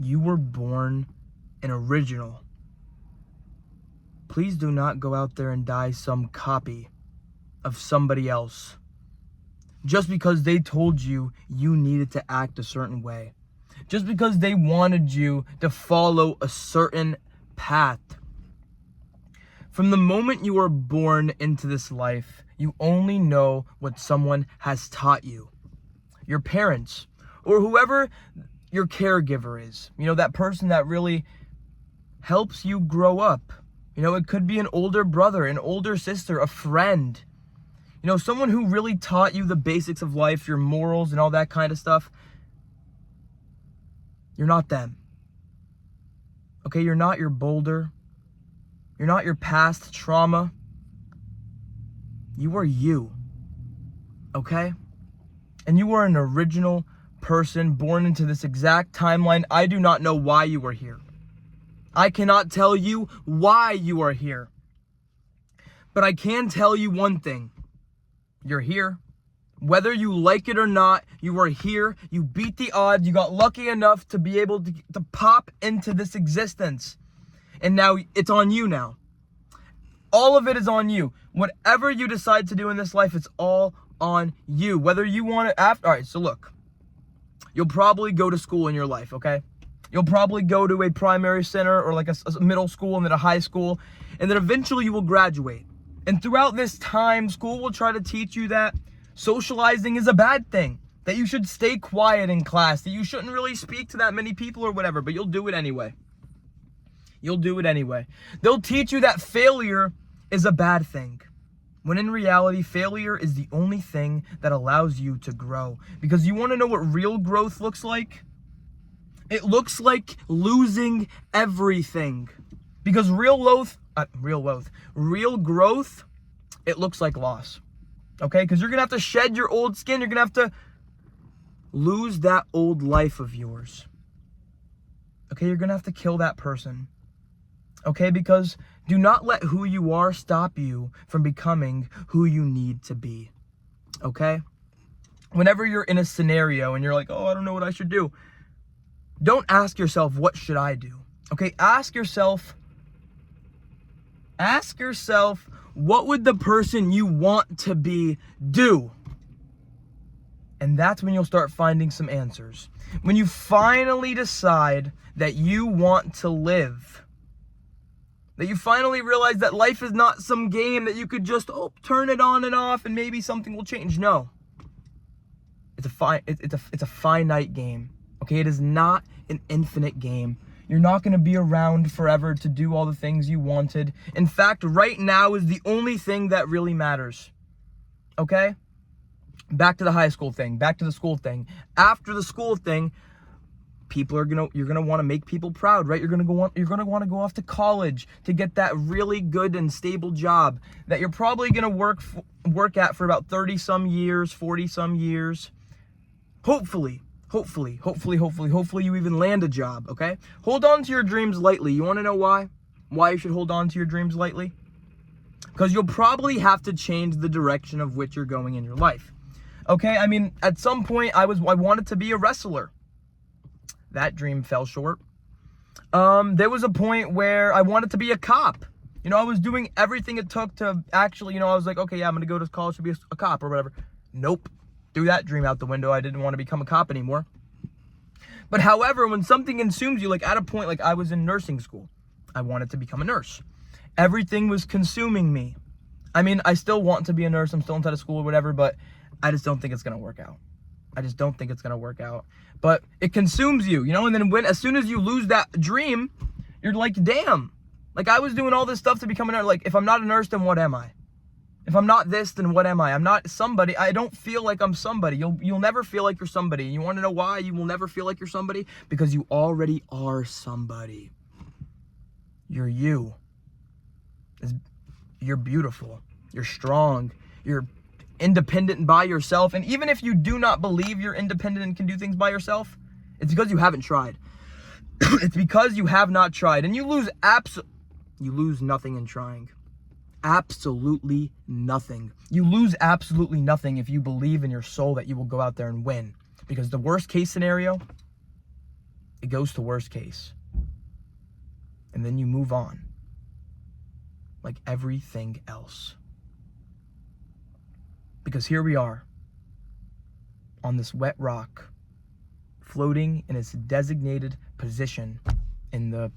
You were born an original. Please do not go out there and die some copy of somebody else just because they told you you needed to act a certain way. Just because they wanted you to follow a certain path. From the moment you are born into this life, you only know what someone has taught you. Your parents, or whoever your caregiver is. You know, that person that really helps you grow up. You know, it could be an older brother, an older sister, a friend. You know, someone who really taught you the basics of life, your morals and all that kind of stuff. You're not them. Okay, you're not your boulder. You're not your past trauma. You are you. Okay? And you are an original person born into this exact timeline. I do not know why you are here. I cannot tell you why you are here. But I can tell you one thing. You're here. Whether you like it or not, you are here. You beat the odds. You got lucky enough to be able to pop into this existence. And now it's on you now. All of it is on you. Whatever you decide to do in this life, it's all on you. Whether you want it after. All right, so look. You'll probably go to school in your life, okay? You'll probably go to a primary center or like a middle school and then a high school. And then eventually you will graduate. And throughout this time, school will try to teach you that socializing is a bad thing. That you should stay quiet in class. That you shouldn't really speak to that many people or whatever. But you'll do it anyway. You'll do it anyway. They'll teach you that failure is a bad thing. When in reality, failure is the only thing that allows you to grow. Because you want to know what real growth looks like? It looks like losing everything. Because real growth, it looks like loss. Okay? Because you're going to have to shed your old skin. You're going to have to lose that old life of yours. Okay? You're going to have to kill that person. Okay? Because do not let who you are stop you from becoming who you need to be. Okay? Whenever you're in a scenario and you're like, oh, I don't know what I should do. Don't ask yourself, what should I do? Okay? Ask yourself, what would the person you want to be do? And that's when you'll start finding some answers. When you finally decide that you want to live. That you finally realize that life is not some game that you could just turn it on and off and maybe something will change. No. It's a finite game. Okay, it is not an infinite game. You're not going to be around forever to do all the things you wanted. In fact, right now is the only thing that really matters. Okay? Back to the high school thing, back to the school thing. After the school thing, you're gonna want to make people proud, right? You're gonna want to go off to college to get that really good and stable job that you're probably gonna work at for about 30 some years, 40 some years. Hopefully you even land a job, okay? Hold on to your dreams lightly. You want to know why? Why you should hold on to your dreams lightly? Because you'll probably have to change the direction of which you're going in your life. Okay? I mean, at some point I wanted to be a wrestler. That dream fell short. There was a point where I wanted to be a cop. You know, I was doing everything it took to actually, I was like, okay, yeah, I'm going to go to college to be a cop or whatever. Nope. Threw that dream out the window. I didn't want to become a cop anymore. But however, when something consumes you, like at a point, like I was in nursing school, I wanted to become a nurse. Everything was consuming me. I mean, I still want to be a nurse. I'm still inside of school or whatever, but I just don't think it's going to work out. But it consumes you, and then as soon as you lose that dream, you're like, damn. Like I was doing all this stuff to become a nurse. Like if I'm not a nurse, then what am I? If I'm not this, then what am I? I'm not somebody. I don't feel like I'm somebody. You'll never feel like you're somebody. You want to know why you will never feel like you're somebody? Because you already are somebody. You're you. You're beautiful. You're strong. You're independent by yourself. And even if you do not believe you're independent and can do things by yourself, it's because you haven't tried. It's because you have not tried. And you lose nothing in trying. Absolutely nothing. You lose absolutely nothing if you believe in your soul that you will go out there and win. Because the worst case scenario, it goes to worst case. And then you move on. Like everything else. Because here we are. On this wet rock. Floating in its designated position. In the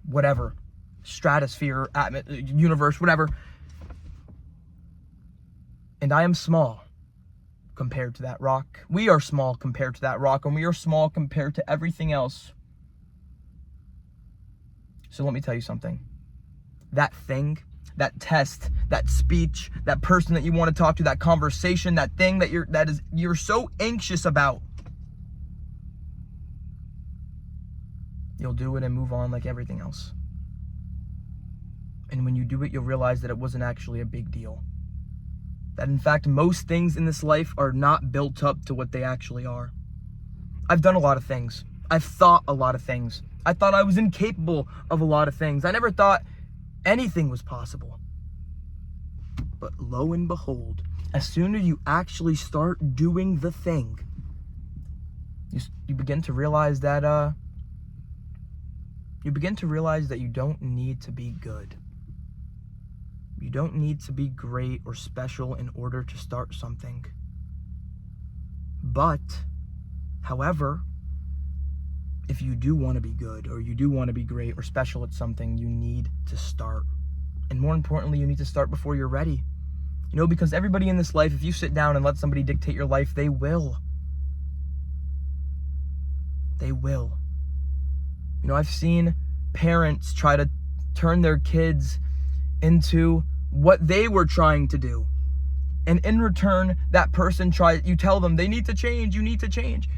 whatever. Stratosphere, universe, whatever. And I am small compared to that rock. We are small compared to that rock. And we are small compared to everything else. So let me tell you something. That thing, that test, that speech, that person that you want to talk to, that conversation, that thing that you're so anxious about. You'll do it and move on like everything else. And when you do it, you'll realize that it wasn't actually a big deal. That in fact, most things in this life are not built up to what they actually are. I've done a lot of things. I've thought a lot of things. I thought I was incapable of a lot of things. I never thought anything was possible. But lo and behold, as soon as you actually start doing the thing, you begin to realize that you don't need to be good. You don't need to be great or special in order to start something. But, however, if you do want to be good or you do want to be great or special at something, you need to start. And more importantly, you need to start before you're ready. You know, because everybody in this life, if you sit down and let somebody dictate your life, they will. They will. You know, I've seen parents try to turn their kids into what they were trying to do. And in return, that person you tell them they need to change, you need to change.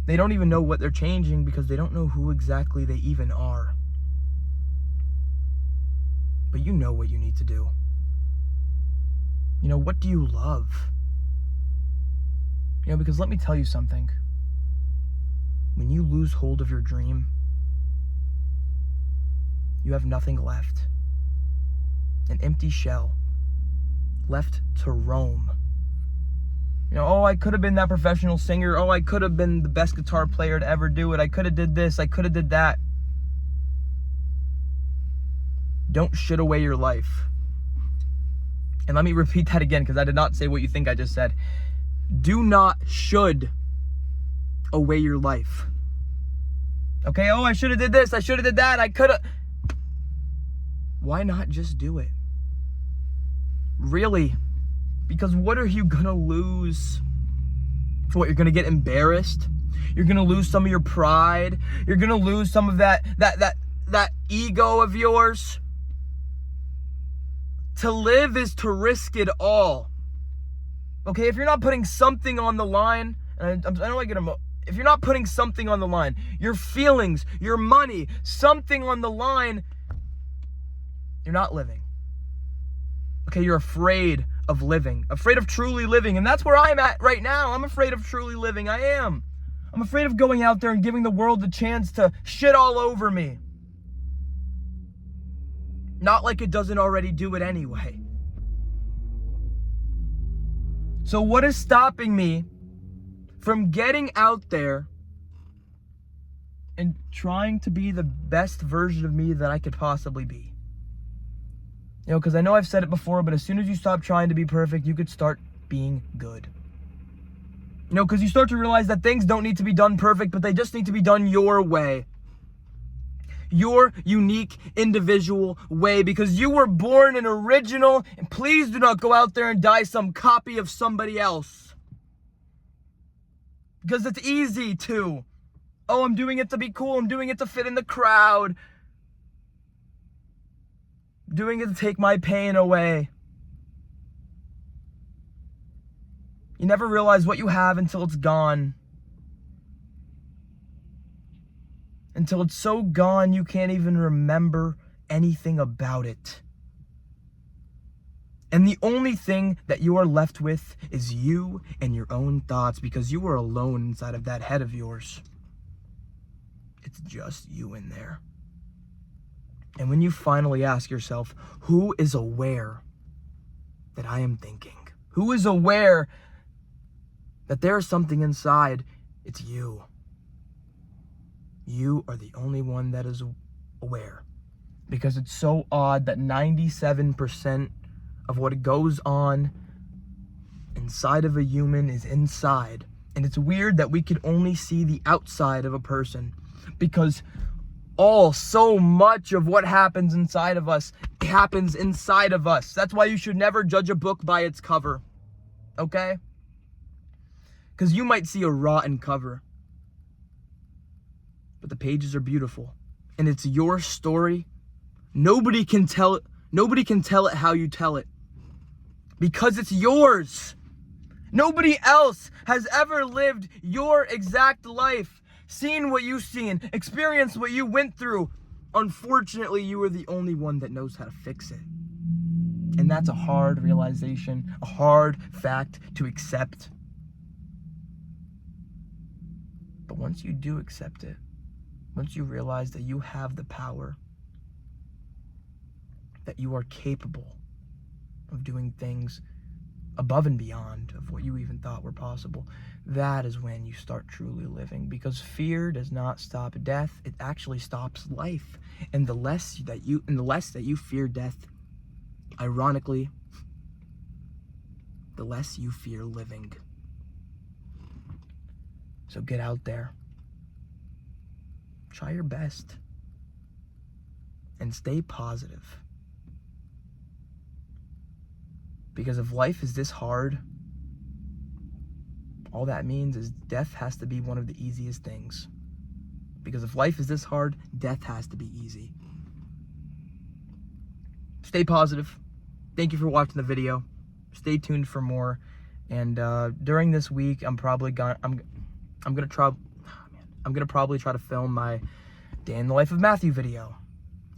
They don't even know what they're changing because they don't know who exactly they even are. But you know what you need to do. You know, what do you love? You know, because let me tell you something. When you lose hold of your dream, you have nothing left. An empty shell. Left to roam. You know, oh, I could have been that professional singer. Oh, I could have been the best guitar player to ever do it. I could have did this. I could have did that. Don't shit away your life. And let me repeat that again because I did not say what you think I just said. Do not should away your life. Okay, oh, I should have did this. I should have did that. I could have. Why not just do it? Really? Because what are you gonna lose? What, you're gonna get embarrassed? You're gonna lose some of your pride? You're gonna lose some of that ego of yours? To live is to risk it all. Okay, if you're not putting something on the line, and I don't like it. If you're not putting something on the line, your feelings, your money, something on the line, you're not living. Okay, you're afraid of living, afraid of truly living, and that's where I'm at right now. I'm afraid of truly living. I am. I'm afraid of going out there and giving the world the chance to shit all over me. Not like it doesn't already do it anyway. So what is stopping me from getting out there and trying to be the best version of me that I could possibly be? You know, because I know I've said it before, but as soon as you stop trying to be perfect, you could start being good. You know, because you start to realize that things don't need to be done perfect, but they just need to be done your way. Your unique, individual way, because you were born an original, and please do not go out there and die some copy of somebody else. Because it's easy to. Oh, I'm doing it to be cool. I'm doing it to fit in the crowd. Doing it to take my pain away. You never realize what you have until it's gone. Until it's so gone you can't even remember anything about it. And the only thing that you are left with is you and your own thoughts, because you are alone inside of that head of yours. It's just you in there. And when you finally ask yourself, who is aware that I am thinking? Who is aware that there's something inside? It's you. You are the only one that is aware. Because it's so odd that 97% of what goes on inside of a human is inside. And it's weird that we could only see the outside of a person, because so much of what happens inside of us happens inside of us. That's why you should never judge a book by its cover. Okay? Because you might see a rotten cover, but the pages are beautiful. And it's your story. Nobody can tell it how you tell it. Because it's yours. Nobody else has ever lived your exact life, seen what you've seen, experienced what you went through. Unfortunately, you are the only one that knows how to fix it. And that's a hard realization, a hard fact to accept. But once you do accept it, once you realize that you have the power, that you are capable of doing things above and beyond of what you even thought were possible, that is when you start truly living. Because fear does not stop death, it actually stops life. And the less that you fear death, ironically, the less you fear living. So get out there, try your best, and stay positive. Because if life is this hard, all that means is death has to be one of the easiest things. Because if life is this hard, death has to be easy. Stay positive. Thank you for watching the video. Stay tuned for more. And during this week, I'm gonna probably try to film my Day in the Life of Matthew video.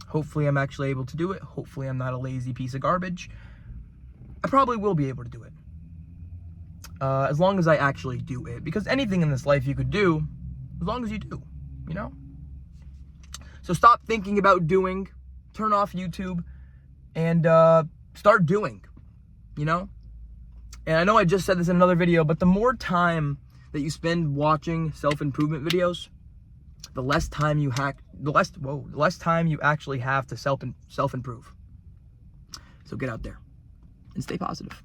Hopefully I'm actually able to do it. Hopefully I'm not a lazy piece of garbage. I probably will be able to do it. As long as I actually do it. Because anything in this life you could do, as long as you do, you know? So stop thinking about doing, turn off YouTube, and start doing, you know? And I know I just said this in another video, but the more time that you spend watching self-improvement videos, the less time you actually have to self-improve. So get out there and stay positive.